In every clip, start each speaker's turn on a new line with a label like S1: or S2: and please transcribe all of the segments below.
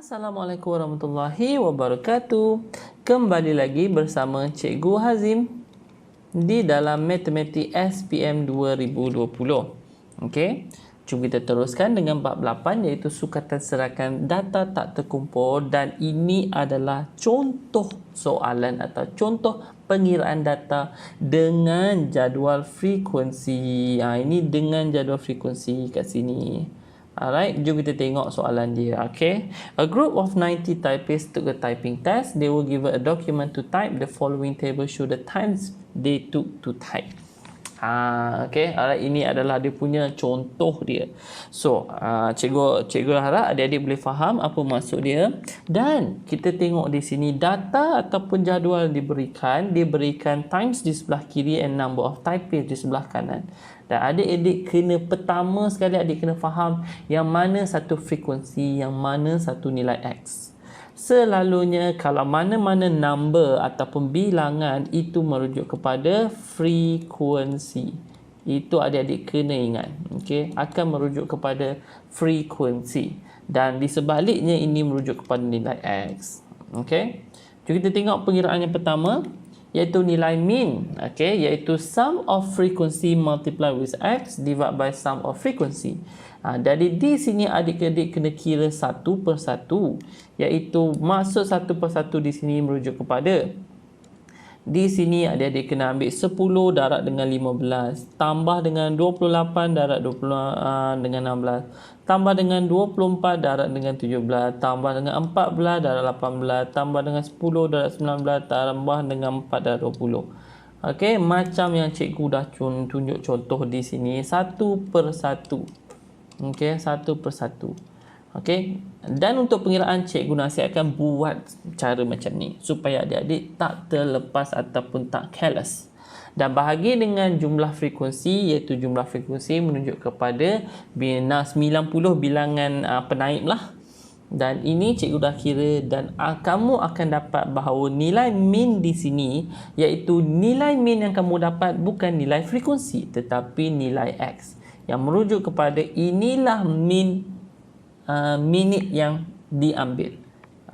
S1: Assalamualaikum warahmatullahi wabarakatuh. Kembali lagi bersama Cikgu Hazim di dalam Matematik SPM 2020. Okey. Jom kita teruskan dengan bab 8 iaitu sukatan serahkan data tak terkumpul, dan ini adalah contoh soalan atau contoh pengiraan data dengan jadual frekuensi. Ini dengan jadual frekuensi kat sini. Alright, jom kita tengok soalan dia. Okay, a group of 90 typists took a typing test. They were given a document to type. The following table show the times they took to type. Okay, alright, ini adalah dia punya contoh dia. So, cikgu harap adik-adik boleh faham apa maksud dia. Dan kita tengok di sini data ataupun jadual diberikan times di sebelah kiri and number of typists di sebelah kanan. Dan adik-adik kena pertama sekali adik kena faham yang mana satu frekuensi, yang mana satu nilai X. Selalunya kalau mana-mana number ataupun bilangan itu merujuk kepada frekuensi. Itu adik-adik kena ingat. Okey, akan merujuk kepada frekuensi. Dan di sebaliknya ini merujuk kepada nilai X. Okey. Jom kita tengok pengiraan yang pertama, iaitu nilai mean. Okey, iaitu sum of frequency multiply with X divide by sum of frequency. Jadi di sini adik-adik kena kira satu persatu, iaitu maksud satu persatu di sini merujuk kepada, di sini adik-adik kena ambil 10 darab dengan 15, tambah dengan 28 darab 20 dengan 16, tambah dengan 24 darab dengan 17, tambah dengan 14 darab 18, tambah dengan 10 darab 19, tambah dengan 4 darab 20. Okey, macam yang cikgu dah tunjuk contoh di sini, satu persatu. Okey, satu persatu. Okey, dan untuk pengiraan cikgu nasihatkan buat cara macam ni supaya adik-adik tak terlepas ataupun tak careless. Dan bahagi dengan jumlah frekuensi, iaitu jumlah frekuensi menunjuk kepada 90 bilangan penaip lah. Dan ini cikgu dah kira, dan kamu akan dapat bahawa nilai mean di sini, iaitu nilai mean yang kamu dapat bukan nilai frekuensi tetapi nilai X, yang merujuk kepada inilah mean minit yang diambil.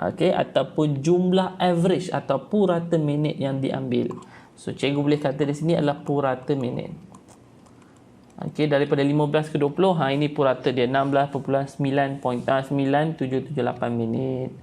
S1: Okey, ataupun jumlah average atau purata minit yang diambil. So cikgu boleh kata di sini adalah purata minit. Okey, daripada 15 ke 20, ini purata dia 16.9778 minit.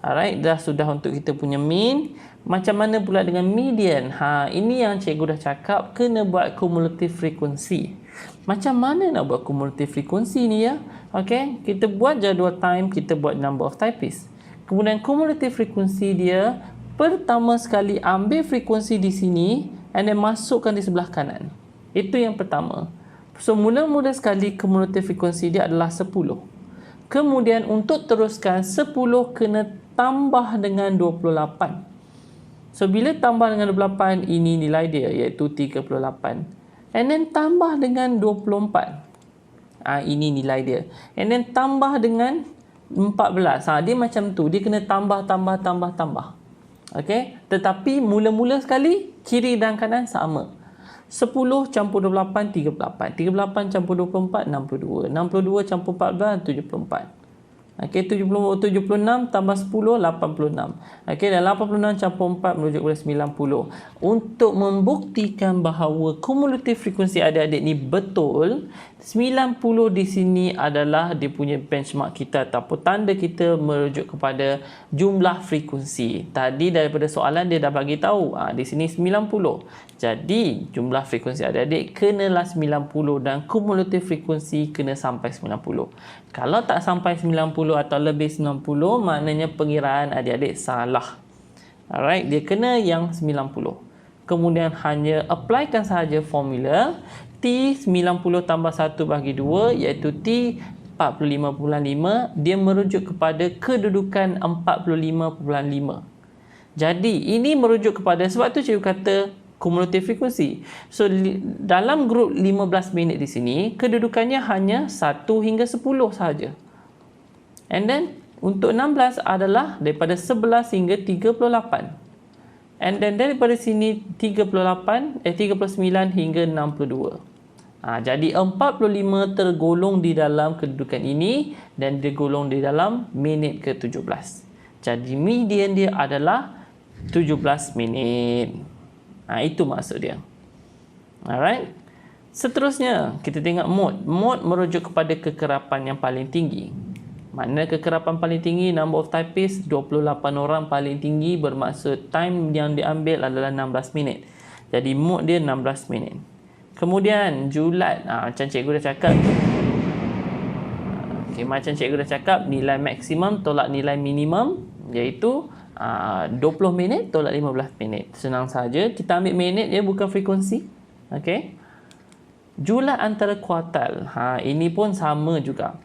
S1: Alright, dah sudah untuk kita punya mean. Macam mana pula dengan median? Ini yang cikgu dah cakap, kena buat cumulative frequency. Macam mana nak buat cumulative frequency ni ya? Okey, kita buat jadual time, kita buat number of typists. Kemudian cumulative frequency dia, pertama sekali ambil frekuensi di sini and then masukkan di sebelah kanan. Itu yang pertama. So mula-mula sekali cumulative frequency dia adalah 10. Kemudian untuk teruskan 10 kena tambah dengan 28. So bila tambah dengan 28, ini nilai dia iaitu 38. And then tambah dengan 24. Ini nilai dia. And then tambah dengan 14. Dia macam tu. Dia kena tambah. Okey. Tetapi mula-mula sekali kiri dan kanan sama. 10 campur 28, 38. 38 campur 24, 62. 62 campur 14, 74. Okey, 76 tambah 10, 86. Okey, dan 86 campur 4 merujuk kepada 90. Untuk membuktikan bahawa cumulative frequency adik-adik ni betul, 90 di sini adalah dia punya benchmark kita ataupun tanda kita merujuk kepada jumlah frekuensi. Tadi daripada soalan dia dah bagi tahu, di sini 90. Jadi jumlah frekuensi adik-adik kenalah 90 dan cumulative frekuensi kena sampai 90. Kalau tak sampai 90 atau lebih 90, maknanya pengiraan adik-adik salah. Alright, dia kena yang 90. Kemudian hanya applykan sahaja formula T 90 tambah 1 bahagi 2 iaitu T 45.5. Dia merujuk kepada kedudukan 45.5. Jadi ini merujuk kepada, sebab tu cikgu kata cumulative frequency. So dalam grup 15 minit di sini, kedudukannya hanya 1 hingga 10 sahaja. And then untuk 16 adalah daripada 11 hingga 38. And then daripada sini 39 hingga 62. Jadi 45 tergolong di dalam kedudukan ini dan digolong di dalam minit ke-17. Jadi median dia adalah 17 minit. Itu maksud dia. Alright. Seterusnya, kita tengok mode. Mode merujuk kepada kekerapan yang paling tinggi. Mana kekerapan paling tinggi? Number of typists 28 orang paling tinggi, bermaksud time yang diambil adalah 16 minit. Jadi mode dia 16 minit. Kemudian julat, macam cikgu dah cakap. Macam cikgu dah cakap, nilai maksimum tolak nilai minimum, iaitu 20 minit tolak 15 minit. Senang saja, kita ambil minit dia, bukan frekuensi. Okey. Julat antara kuartal. Ini pun sama juga.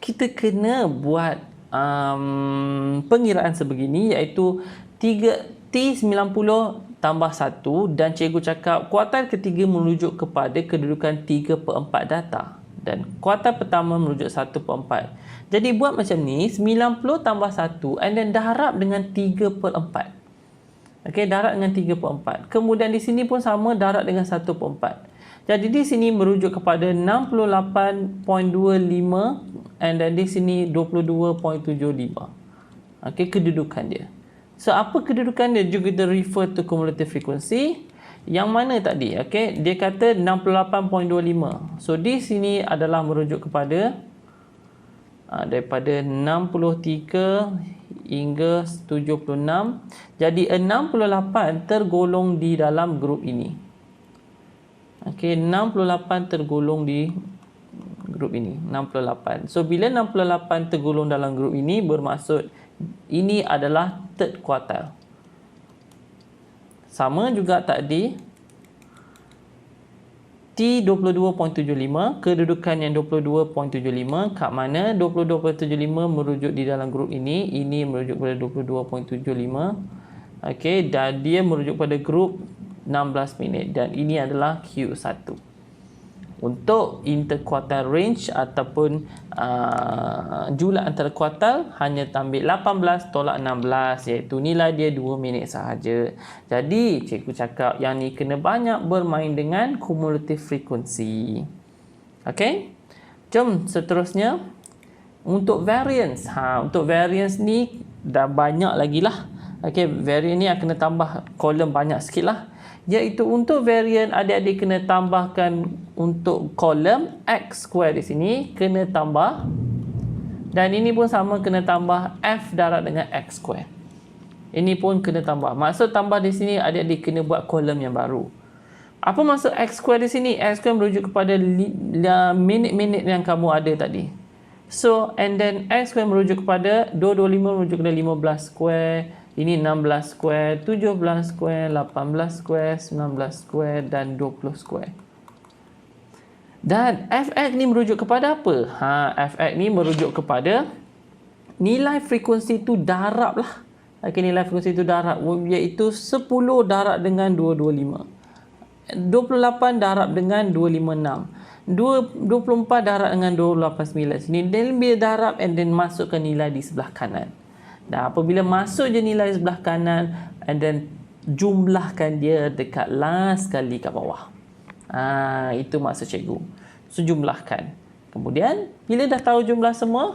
S1: Kita kena buat pengiraan sebegini, iaitu 3T90 tambah 1, dan cikgu cakap kuartal ketiga merujuk kepada kedudukan 3/4 data dan kuartal pertama merujuk 1/4. Jadi buat macam ni, 90 tambah 1 and then darab dengan 3/4. Okey, darab dengan 3/4. Kemudian di sini pun sama, darab dengan 1/4. Jadi di sini merujuk kepada 68.25 and then di sini 22.75. Okey, kedudukan dia. So, apa kedudukan dia? Juga kita refer to cumulative frequency. Yang mana tadi? Okey, dia kata 68.25. So, di sini adalah merujuk kepada daripada 63 hingga 76. Jadi, 68 tergolong di dalam grup ini. Okey, 68 tergolong di grup ini. 68. So, bila 68 tergolong dalam grup ini, bermaksud ini adalah third quartile. Sama juga tadi, T22.75, kedudukan yang 22.75, kat mana 22.75 merujuk di dalam grup ini merujuk pada 22.75. Okey, dan dia merujuk pada grup 16 minit dan ini adalah Q1. Untuk interquartile range ataupun julat antara kuartal, hanya ambil 18 tolak 16, iaitu nilai dia 2 minit sahaja. Jadi cikgu cakap yang ni kena banyak bermain dengan cumulative frequency. Okey, jom seterusnya untuk variance. Untuk variance ni dah banyak lagi lah. Okey, variance ni akan kena tambah kolom banyak sikit lah. Iaitu untuk variant, adik-adik kena tambahkan untuk kolom X square di sini, kena tambah. Dan ini pun sama, kena tambah F darab dengan X square. Ini pun kena tambah. Maksud tambah di sini, adik-adik kena buat kolom yang baru. Apa maksud X square di sini? X square merujuk kepada minit-minit yang kamu ada tadi. So, and then X square merujuk kepada 225 merujuk kepada 15 square. Ini 16 square, 17 square, 18 square, 19 square dan 20 square. Dan Fx ni merujuk kepada apa? Fx ni merujuk kepada nilai frekuensi tu darab lah. Okay, nilai frekuensi tu darab, iaitu 10 darab dengan 225. 28 darab dengan 256. 24 darab dengan 289. Sini dan bila darab and then masukkan nilai di sebelah kanan. Dan apabila masuk je nilai sebelah kanan and then jumlahkan dia dekat last sekali kat bawah. Itu maksud cikgu. So jumlahkan. Kemudian bila dah tahu jumlah semua,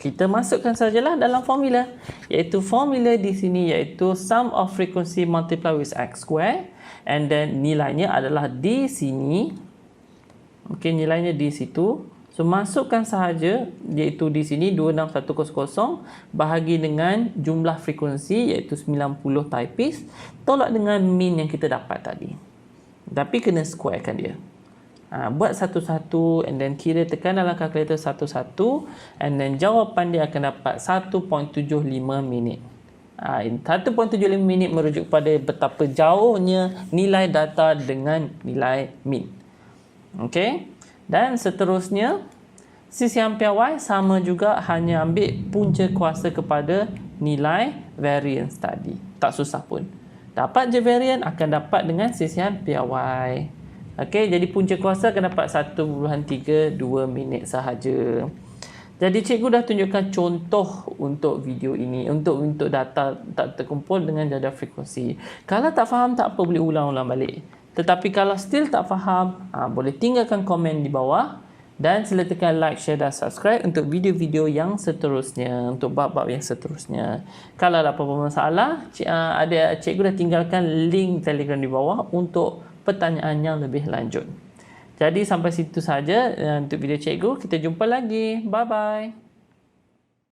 S1: kita masukkan sajalah dalam formula. Iaitu formula di sini iaitu sum of frequency multiply with x square and then nilainya adalah di sini. Okey, nilainya di situ. So, masukkan sahaja, iaitu di sini 26100 bahagi dengan jumlah frekuensi iaitu 90 typist tolak dengan min yang kita dapat tadi. Tapi kena squarekan dia. Buat satu-satu and then kira, tekan dalam kalkulator satu-satu and then jawapan dia akan dapat 1.75 minit. 1.75 minit merujuk pada betapa jauhnya nilai data dengan nilai min. Okey. Dan seterusnya, sisian piawai sama juga, hanya ambil punca kuasa kepada nilai variance tadi. Tak susah pun. Dapat je variance, akan dapat dengan sisian piawai. Okey, jadi punca kuasa akan dapat 1.32 minit sahaja. Jadi cikgu dah tunjukkan contoh untuk video ini, untuk data tak terkumpul dengan jadual frekuensi. Kalau tak faham, tak apa, boleh ulang-ulang balik. Tetapi kalau still tak faham, boleh tinggalkan komen di bawah dan sila tekan like, share dan subscribe untuk video-video yang seterusnya, untuk bab-bab yang seterusnya. Kalau ada apa-apa masalah, ada cikgu dah tinggalkan link Telegram di bawah untuk pertanyaan yang lebih lanjut. Jadi sampai situ saja untuk video cikgu. Kita jumpa lagi. Bye-bye.